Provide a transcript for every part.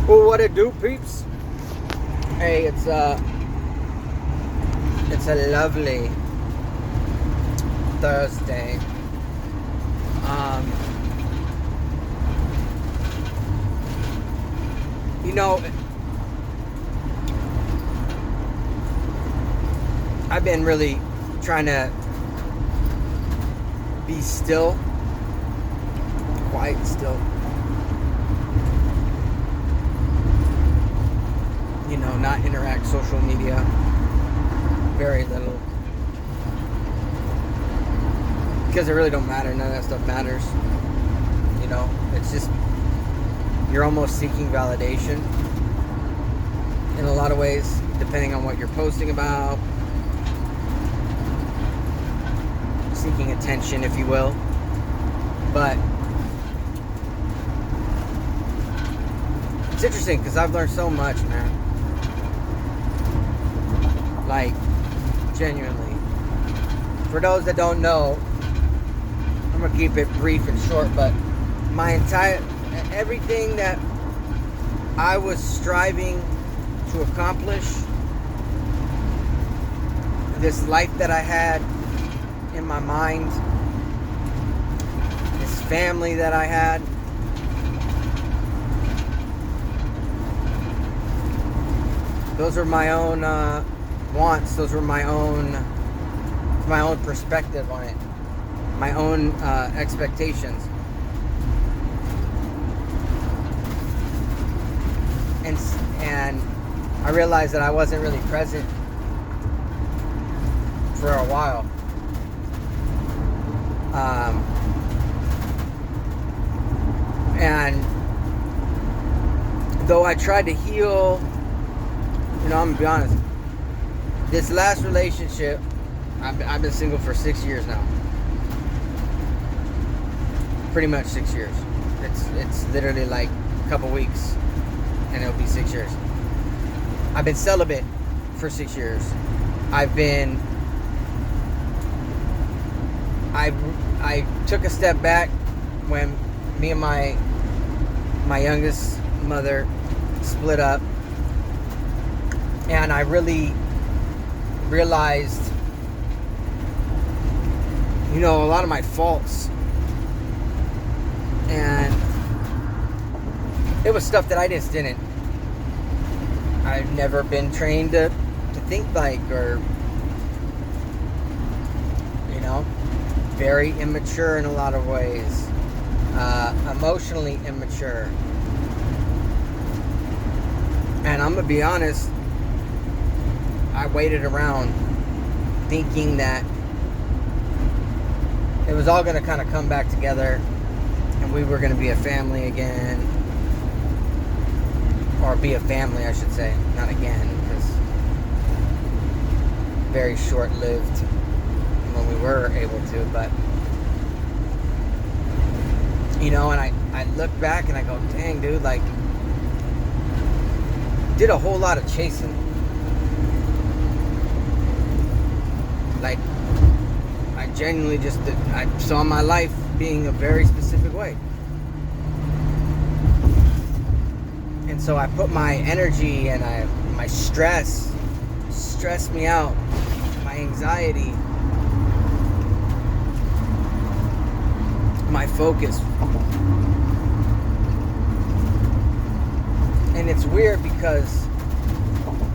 Well, what it do, peeps? Hey, it's a lovely Thursday. Um, you know, I've been really trying to be still, quiet, still. You know, not interact social media. Very little. Because it really don't matter. None of that stuff matters. You know, it's just you're almost seeking validation in a lot of ways, depending on what you're posting about. Seeking attention, if you will. But it's interesting because I've learned so much, man. Like, genuinely. For those that don't know, I'm gonna keep it brief and short, but everything that I was striving to accomplish, this life that I had in my mind, this family that I had, those were my own wants. Those were my own perspective on it, my own expectations, and I realized that I wasn't really present for a while. And though I tried to heal, you know, I'm gonna be honest, this last relationship, I've been single for 6 years now. Pretty much 6 years. It's literally like a couple weeks and it'll be 6 years. I've been celibate for 6 years. I took a step back when me and my youngest mother split up, and I really realized, you know, a lot of my faults, and it was stuff that I just didn't. I've never been trained to think like, or, you know, very immature in a lot of ways, emotionally immature. And I'm gonna be honest, I waited around thinking that it was all gonna kind of come back together and we were gonna be a family again, or be a family, I should say, not again, because very short-lived when we were able to. But you know, and I look back and I go, dang, dude, like, did a whole lot of chasing. Like, I genuinely just did, I saw my life being a very specific way. And so I put my energy and my stressed me out, my anxiety, my focus. And it's weird because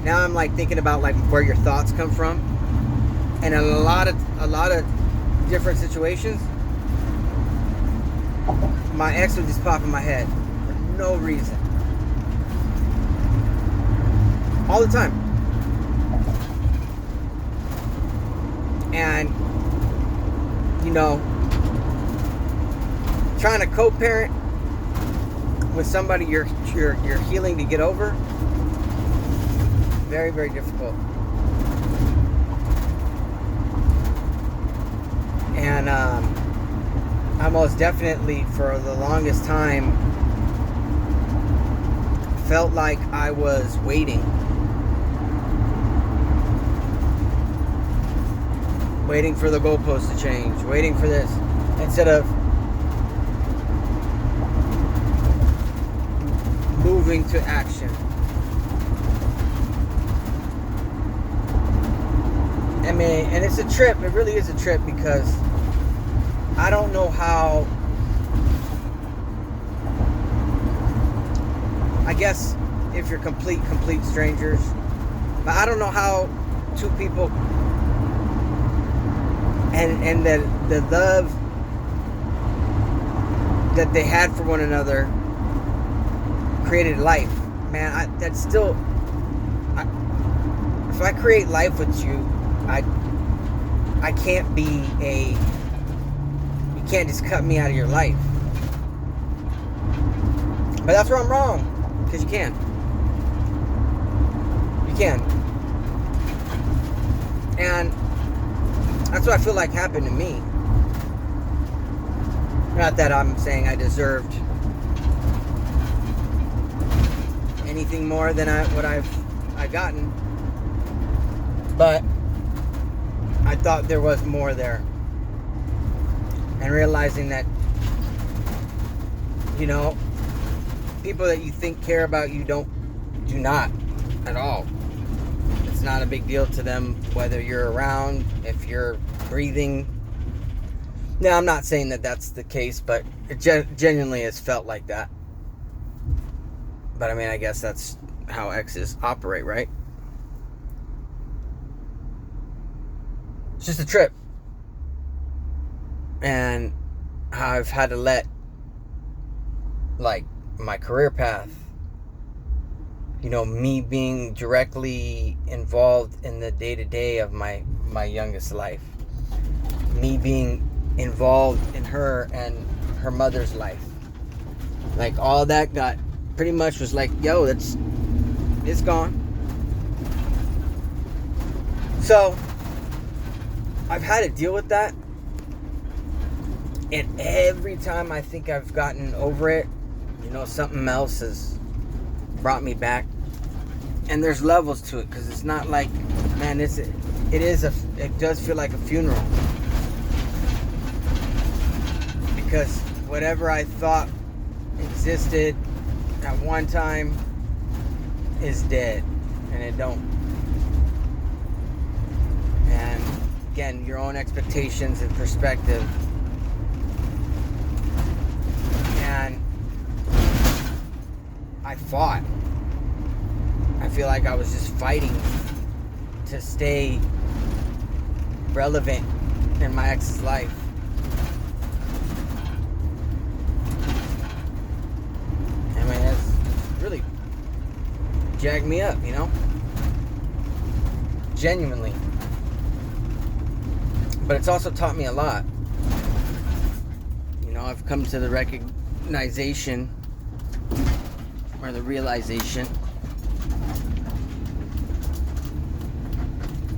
now I'm like thinking about like where your thoughts come from, and a lot of different situations, my ex would just pop in my head for no reason, all the time. And you know, trying to co-parent with somebody you're healing to get over, very, very difficult. And I most definitely, for the longest time, felt like I was waiting for the goalpost to change, waiting for this, instead of moving to action. I mean, and it's a trip. It really is a trip because I don't know how. I guess if you're complete strangers, but I don't know how two people and the love that they had for one another created life. Man, that's still. If I create life with you, I can't be a. You can't just cut me out of your life. But that's where I'm wrong, because you can. You can. And that's what I feel like happened to me. Not that I'm saying I deserved anything more than what I've gotten, but I thought there was more there. And realizing that, you know, people that you think care about you do not at all. It's not a big deal to them whether you're around, if you're breathing. Now, I'm not saying that that's the case, but it genuinely has felt like that. But I mean, I guess that's how exes operate, right? It's just a trip. And how I've had to let, like, my career path, you know, me being directly involved in the day-to-day of my youngest life, me being involved in her and her mother's life, like all that got pretty much was like, yo, it's gone. So I've had to deal with that, and every time I think I've gotten over it, you know, something else has brought me back. And there's levels to it, because it's not like, man, it does feel like a funeral. Because whatever I thought existed at one time is dead, and it don't. And again, your own expectations and perspective. And I fought. I feel like I was just fighting to stay relevant in my ex's life. I mean, it's really jacked me up, you know? Genuinely. But it's also taught me a lot. You know, I've come to the recognition or the realization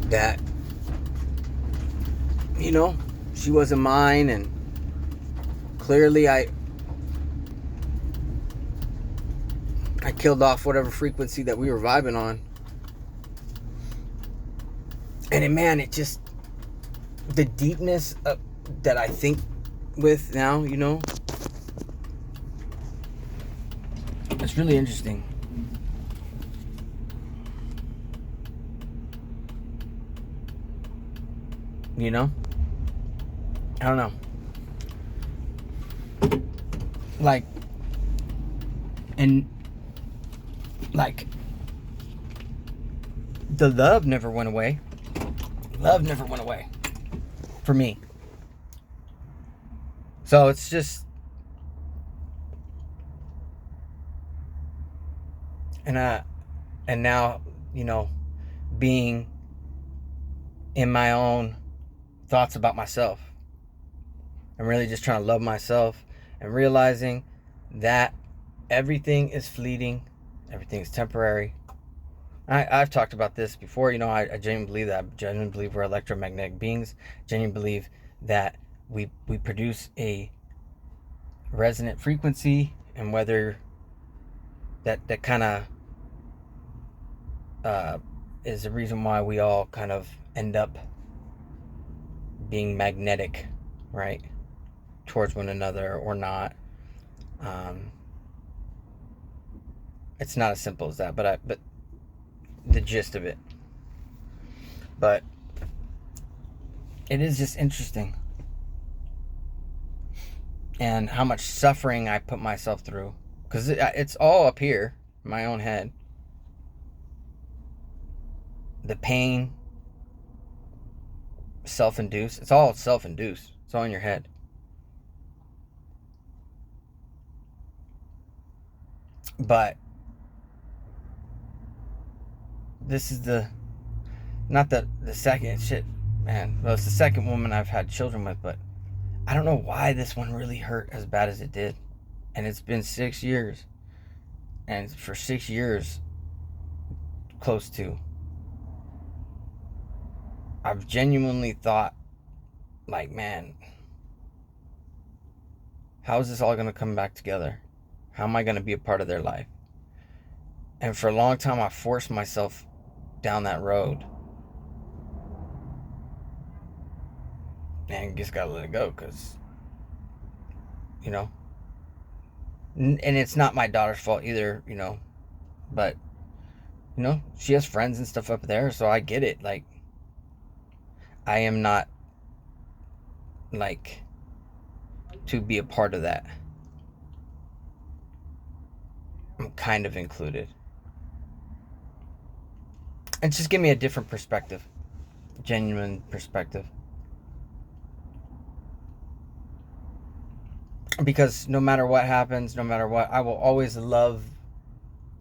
that, you know, she wasn't mine, and clearly I killed off whatever frequency that we were vibing on. And man, it just, the deepness that I think with now, you know, it's really interesting. You know? I don't know. Like, and like, the love never went away. Love never went away for me. So it's just, and now, you know, being in my own thoughts about myself, I'm really just trying to love myself and realizing that everything is fleeting, everything is temporary. I've talked about this before, you know. I genuinely believe that. I genuinely believe we're electromagnetic beings. Genuinely believe that we produce a resonant frequency, and whether that kind of is the reason why we all kind of end up being magnetic, right, towards one another or not. It's not as simple as that, but the gist of it. But it is just interesting, and how much suffering I put myself through, because it's all up here in my own head. The pain, self-induced. It's all self-induced. It's all in your head. But this is not the second shit, man. Well, it's the second woman I've had children with, but I don't know why this one really hurt as bad as it did. And it's been 6 years. And for 6 years, close to, I've genuinely thought, like, man, how is this all going to come back together? How am I going to be a part of their life? And for a long time, I forced myself down that road. And just got to let it go, because, you know, and it's not my daughter's fault either, you know, but, you know, she has friends and stuff up there, so I get it. Like, I am not, like, to be a part of that. I'm kind of included. And just give me a different perspective. Genuine perspective. Because no matter what happens, no matter what, I will always love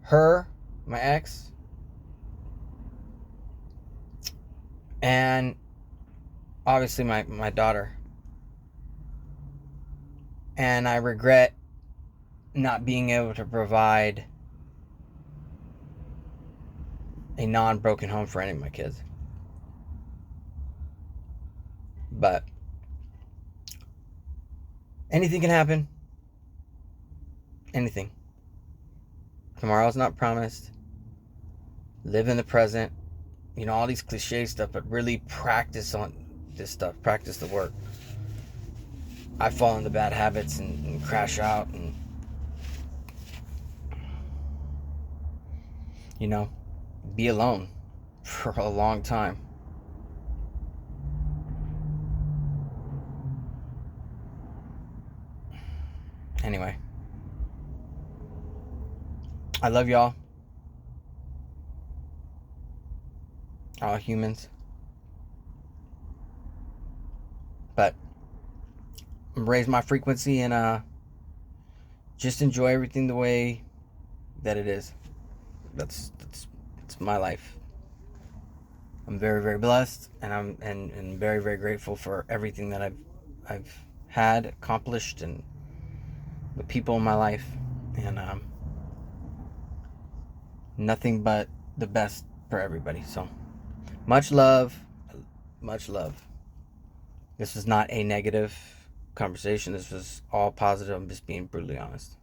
her, my ex, and obviously my daughter. And I regret not being able to provide a non-broken home for any of my kids. But anything can happen. Anything. Tomorrow's not promised. Live in the present. You know, all these cliche stuff, but really practice on this stuff. Practice the work. I fall into bad habits and crash out, and, you know, be alone for a long time. Anyway, I love y'all, all humans, but raise my frequency and just enjoy everything the way that it is. That's my life. I'm very, very blessed, and I'm and very, very grateful for everything that I've had accomplished, and the people in my life, and nothing but the best for everybody. So much love, much love. This was not a negative conversation. This was all positive. I'm just being brutally honest.